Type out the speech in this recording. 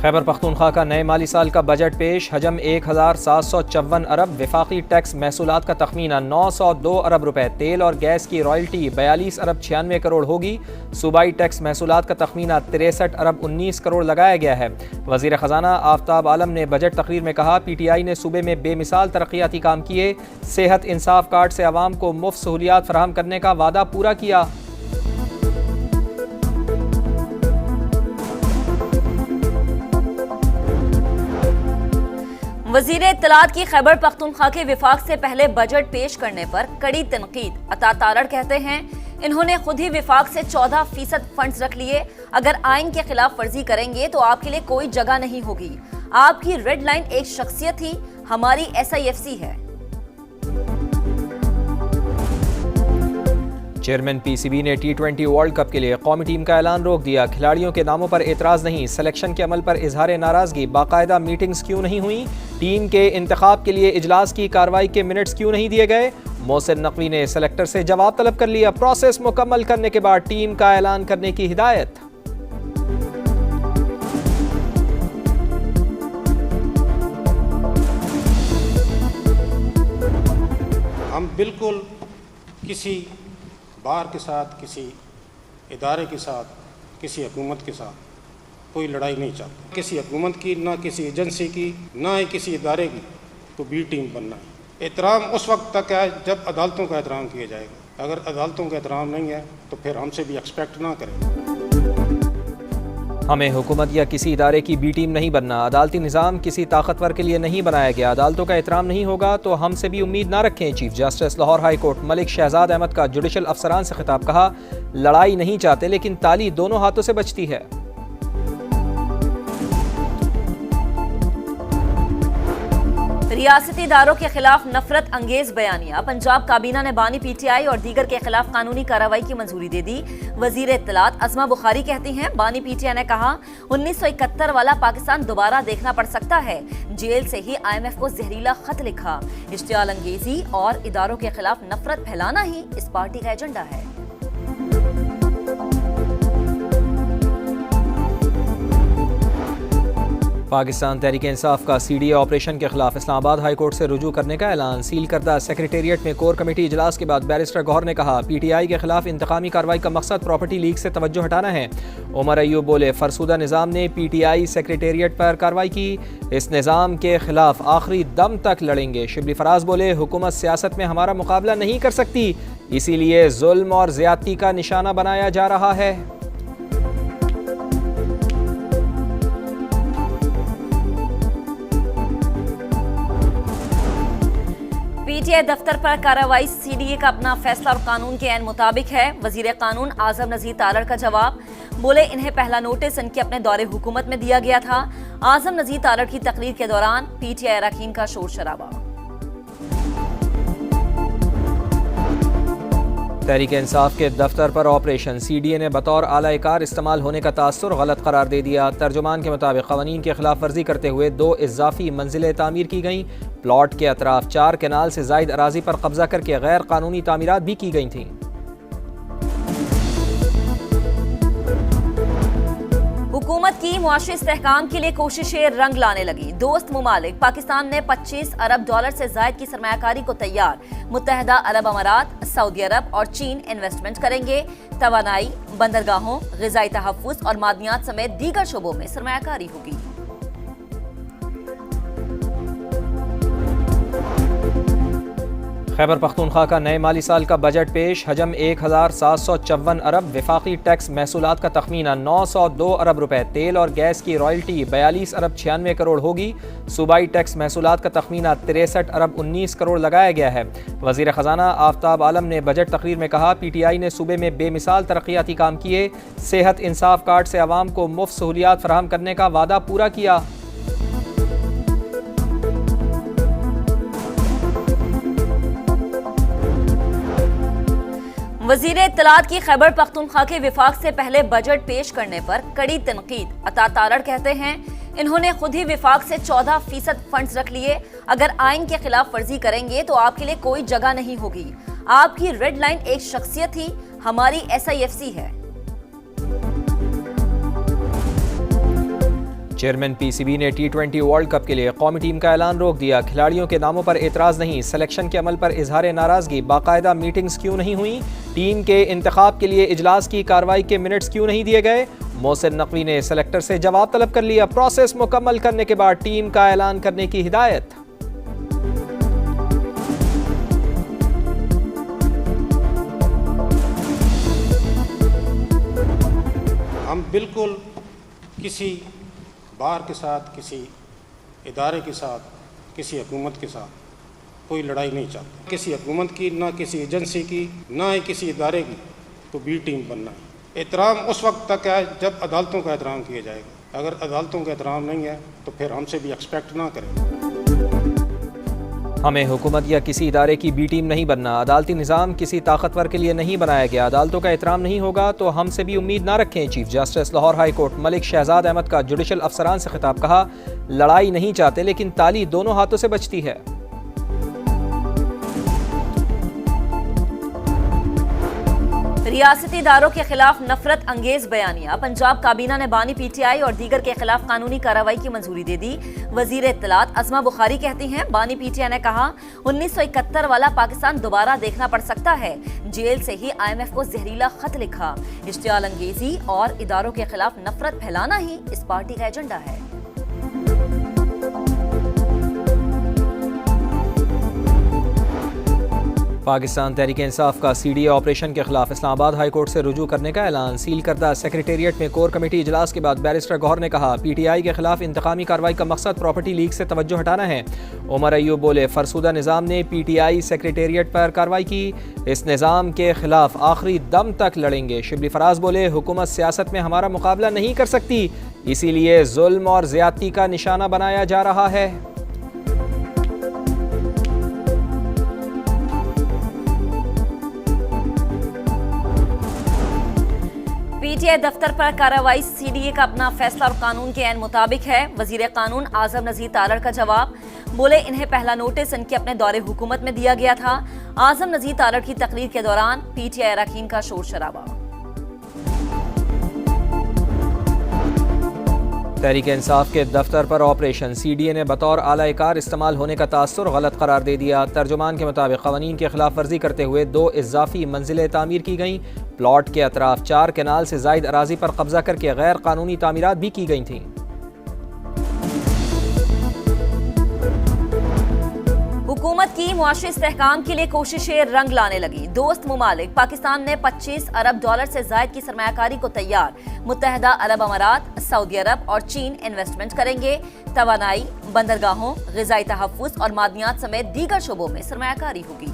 खैबर पख्तूनख्वा का नए माली साल का बजट पेश। हजम 1754 अरब, वफाकी टैक्स महसूलात का तखमीना 902 अरब रुपए। तेल और गैस की रॉयल्टी 42 अरब 96 करोड़ होगी। सूबाई टैक्स महसूलात का तखमीना 63 अरब 19 करोड़ लगाया गया है। वज़ीर ख़जाना आफ्ताब आलम ने बजट तकरीर में कहा, PTI ने सूबे में बेमिसाल तरक्याती काम किए। सेहत इंसाफ कार्ड से आवाम को मुफ्त सहूलियात फराहम करने का वादा पूरा किया। वज़ीर इत्तलात की खैबर पख्तूनख्वा के विफाक से पहले बजट पेश करने पर कड़ी तनकीद। अता तारड़ कहते हैं, इन्होंने खुद ही विफाक से 14% फंड्स रख लिए। अगर आइन के खिलाफ वर्जी करेंगे तो आपके लिए कोई जगह नहीं होगी। आपकी रेड लाइन एक शख्सियत थी, हमारी SIFC है। चेयरमैन PCB ने T20 वर्ल्ड कप के लिए कौमी टीम का ऐलान रोक दिया। खिलाड़ियों के नामों पर एतराज़ नहीं, सिलेक्शन के अमल पर इजहार नाराज़गी। बाकायदा मीटिंग्स क्यों नहीं हुई? टीम के इंतखाब के लिए इजलास की कार्रवाई के मिनट्स क्यों नहीं दिए गए? मोहसिन नकवी ने सेलेक्टर से जवाब तलब कर लिया। प्रोसेस मुकम्मल करने के बाद टीम का ऐलान करने की हिदायत। हम बिल्कुल किसी बार के साथ, किसी इदारे के साथ, किसी हुकूमत के साथ कोई लड़ाई नहीं चाहते। किसी हुकूमत की, ना किसी एजेंसी की, ना ही किसी इदारे की तो बी टीम बनना है। एहतराम उस वक्त तक है जब अदालतों का एहतराम किया जाएगा। अगर अदालतों का एहतराम नहीं है तो फिर हमसे भी एक्सपेक्ट ना करें। हमें हुकूमत या किसी इदारे की बी टीम नहीं बनना। अदालती निज़ाम किसी ताकतवर के लिए नहीं बनाया गया। अदालतों का एहतराम नहीं होगा तो हमसे भी उम्मीद ना रखें। Chief justice Lahore high court Malik Shahzad Ahmad का जुडिशल अफसरान से खिताब। कहा, लड़ाई नहीं चाहते लेकिन ताली दोनों हाथों से बचती है। रियासती इदारों के खिलाफ नफरत अंगेज बयानिया। पंजाब काबीना ने बानी PTI और दीगर के खिलाफ कानूनी कार्रवाई की मंजूरी दे दी। वजीर इत्तलात अज़मा बुखारी कहती हैं, बानी PTI ने कहा 1971 वाला पाकिस्तान दोबारा देखना पड़ सकता है। जेल से ही IMF को जहरीला खत लिखा। इश्तियाल अंगेजी और इदारों के खिलाफ नफरत फैलाना ही इस पार्टी का एजेंडा है। पाकिस्तान तहरीक इंसाफ का CDA ऑपरेशन के खिलाफ इस्लामाबाद हाई कोर्ट से रुजू करने का ऐलान। सील करदा सेक्रेटेरिएट में कोर कमेटी इजलास के बाद बैरिस्टर गौहर ने कहा, PTI के खिलाफ इंतकामी कार्रवाई का मकसद प्रॉपर्टी लीक से तवज्जो हटाना है। उमर अयूब बोले, फरसुदा निज़ाम ने PTI सेक्रेटेरिएट पर कार्रवाई की, इस निज़ाम के खिलाफ आखिरी दम तक लड़ेंगे। शिबली फराज बोले, हुकूमत सियासत में हमारा मुकाबला नहीं कर सकती, इसीलिए जुल्म और ज्यादती का निशाना बनाया जा रहा है। PTI दफ्तर पर कार्रवाई, CDA का अपना फैसला और कानून के ऐन मुताबिक है। वजीर कानून आजम नजीर तारड़ का जवाब। बोले, इन्हें पहला नोटिस इनके अपने दौरे हुकूमत में दिया गया था। आजम नजीर तारड़ की तकरीर के दौरान PTI अरकान का शोर शराबा। तहरीक इंसाफ के दफ्तर पर ऑपरेशन। CDA ने बतौर आला कार इस्तेमाल होने का तासुर गलत करार दे दिया। तर्जुमान के मुताबिक कवानीन की खिलाफ वर्जी करते हुए 2 इजाफी मंजिलें तामीर की गईं। प्लॉट के अतराफ 4 केनाल से जायद अराजी पर कब्जा करके गैर कानूनी तामीरात भी की गई थीं। हुकूमत की मुआशी इस्तेहकाम के लिए कोशिशें रंग लाने लगी। दोस्त मुमालिक पाकिस्तान में $25 अरब से जायद की सरमायाकारी को तैयार। मुत्तहदा अरब अमारात, सऊदी अरब और चीन इन्वेस्टमेंट करेंगे। तवानाई, बंदरगाहों, ग़िज़ाई तहफ़्फ़ुज़ और मादनियात समेत दीगर शोबों में सरमायाकारी होगी। खैबर पख्तूनख्वा का नए माली साल का बजट पेश। हजम 1754 अरब, वफाकी टैक्स महसूलात का तखमीना 902 अरब रुपए। तेल और गैस की रॉयल्टी 42 अरब 96 करोड़ होगी। सूबाई टैक्स महसूलात का तखमीना 63 अरब 19 करोड़ लगाया गया है। वज़ीर ख़जाना आफ्ताब आलम ने बजट तकरीर में कहा, PTI ने सूबे में बेमिसाल तरक्याती काम किए। सेहत इंसाफ कार्ड से आवाम को मुफ्त सहूलियात फराहम करने का वादा पूरा किया। वज़ीर इत्तलात की खैबर पख्तूनख्वा के विफाक से पहले बजट पेश करने पर कड़ी तनकीद। अता तारड़ कहते हैं, इन्होंने खुद ही विफाक से 14% फंड्स रख लिए। अगर आइन के खिलाफ वर्जी करेंगे तो आपके लिए कोई जगह नहीं होगी। आपकी रेड लाइन एक शख्सियत थी, हमारी SIFC है। चेयरमैन पीसीबी ने T20 वर्ल्ड कप के लिए कौमी टीम का ऐलान रोक दिया। खिलाड़ियों के नामों पर एतराज़ नहीं, सिलेक्शन के अमल पर इजहार नाराज़गी। बाकायदा मीटिंग्स क्यों नहीं हुई? टीम के इंतखाब के लिए इजलास की कार्रवाई के मिनट्स क्यों नहीं दिए गए? मोहसिन नकवी ने सेलेक्टर से जवाब तलब कर लिया। प्रोसेस मुकम्मल करने के बाद टीम का ऐलान करने की हिदायत। हम बिल्कुल किसी बार के साथ, किसी इदारे के साथ, किसी हुकूमत के साथ कोई लड़ाई नहीं चाहते। किसी हुकूमत की, ना किसी एजेंसी की, ना ही किसी इदारे की तो बी टीम बनना है। एहतराम उस वक्त तक है जब अदालतों का एहतराम किया जाएगा। अगर अदालतों का एहतराम नहीं है तो फिर हमसे भी एक्सपेक्ट ना करें। हमें हुकूमत या किसी इदारे की बी टीम नहीं बनना। अदालती निज़ाम किसी ताकतवर के लिए नहीं बनाया गया। अदालतों का एहतराम नहीं होगा तो हमसे भी उम्मीद ना रखें। Chief justice Lahore high court Malik Shahzad Ahmad का जुडिशल अफसरान से खिताब। कहा, लड़ाई नहीं चाहते लेकिन ताली दोनों हाथों से बचती है। रियासती इदारों के खिलाफ नफरत अंगेज बयानिया। पंजाब काबीना ने बानी पीटीआई और दीगर के खिलाफ कानूनी कार्रवाई की मंजूरी दे दी। वजीर इत्तलात अज़मा बुखारी कहती हैं, बानी पीटीआई ने कहा 1971 वाला पाकिस्तान दोबारा देखना पड़ सकता है। जेल से ही IMF को जहरीला खत लिखा। इश्तियाल अंगेजी और इदारों के खिलाफ नफरत फैलाना ही इस पार्टी का एजेंडा है। पाकिस्तान तहरीक इंसाफ का CDA ऑपरेशन के खिलाफ इस्लामाबाद हाई कोर्ट से रुजू करने का ऐलान। सील करदा सेक्रेटेरिएट में कोर कमेटी इजलास के बाद बैरिस्टर गौहर ने कहा, PTI के खिलाफ इंतकामी कार्रवाई का मकसद प्रॉपर्टी लीक से तवज्जो हटाना है। उमर अयूब बोले, फरसुदा निज़ाम ने PTI सेक्रेटेरिएट पर कार्रवाई की, इस निज़ाम के खिलाफ आखिरी दम तक लड़ेंगे। शिबली फराज बोले, हुकूमत सियासत में हमारा मुकाबला नहीं कर सकती, इसीलिए जुल्म और ज्यादती का निशाना बनाया जा रहा है। PTI दफ्तर पर कार्रवाई, CDA का अपना फैसला और कानून के ऐन मुताबिक है। वजीर कानून आजम नजीर तारड़ का जवाब। बोले, इन्हें पहला नोटिस इनके अपने दौरे हुकूमत में दिया गया था। आजम नजीर तारड़ की तकरीर के दौरान PTI अरकान का शोर शराबा। तहरीक इंसाफ के दफ्तर पर ऑपरेशन, CDA ने बतौर आला-ए-कार इस्तेमाल होने का तासुर गलत करार दे दिया। तर्जुमान के मुताबिक क़वानीन की खिलाफ वर्जी करते हुए 2 इजाफी मंजिलें तामीर की गईं। प्लॉट के अतराफ 4 केनाल से जायद अराजी पर कब्जा करके गैर कानूनी तामीरात भी की गई थीं। हुकूमत की मुआशी इस्तेहकाम के लिए कोशिशें रंग लाने लगी। दोस्त मुमालिक पाकिस्तान ने $25 अरब से जायद की सरमायाकारी को तैयार। मुत्तहदा अरब अमारात, सऊदी अरब और चीन इन्वेस्टमेंट करेंगे। तवानाई, बंदरगाहों, ग़िज़ाई तहफ़्फ़ुज़ और मादनियात समेत दीगर शोबों में सरमायाकारी होगी।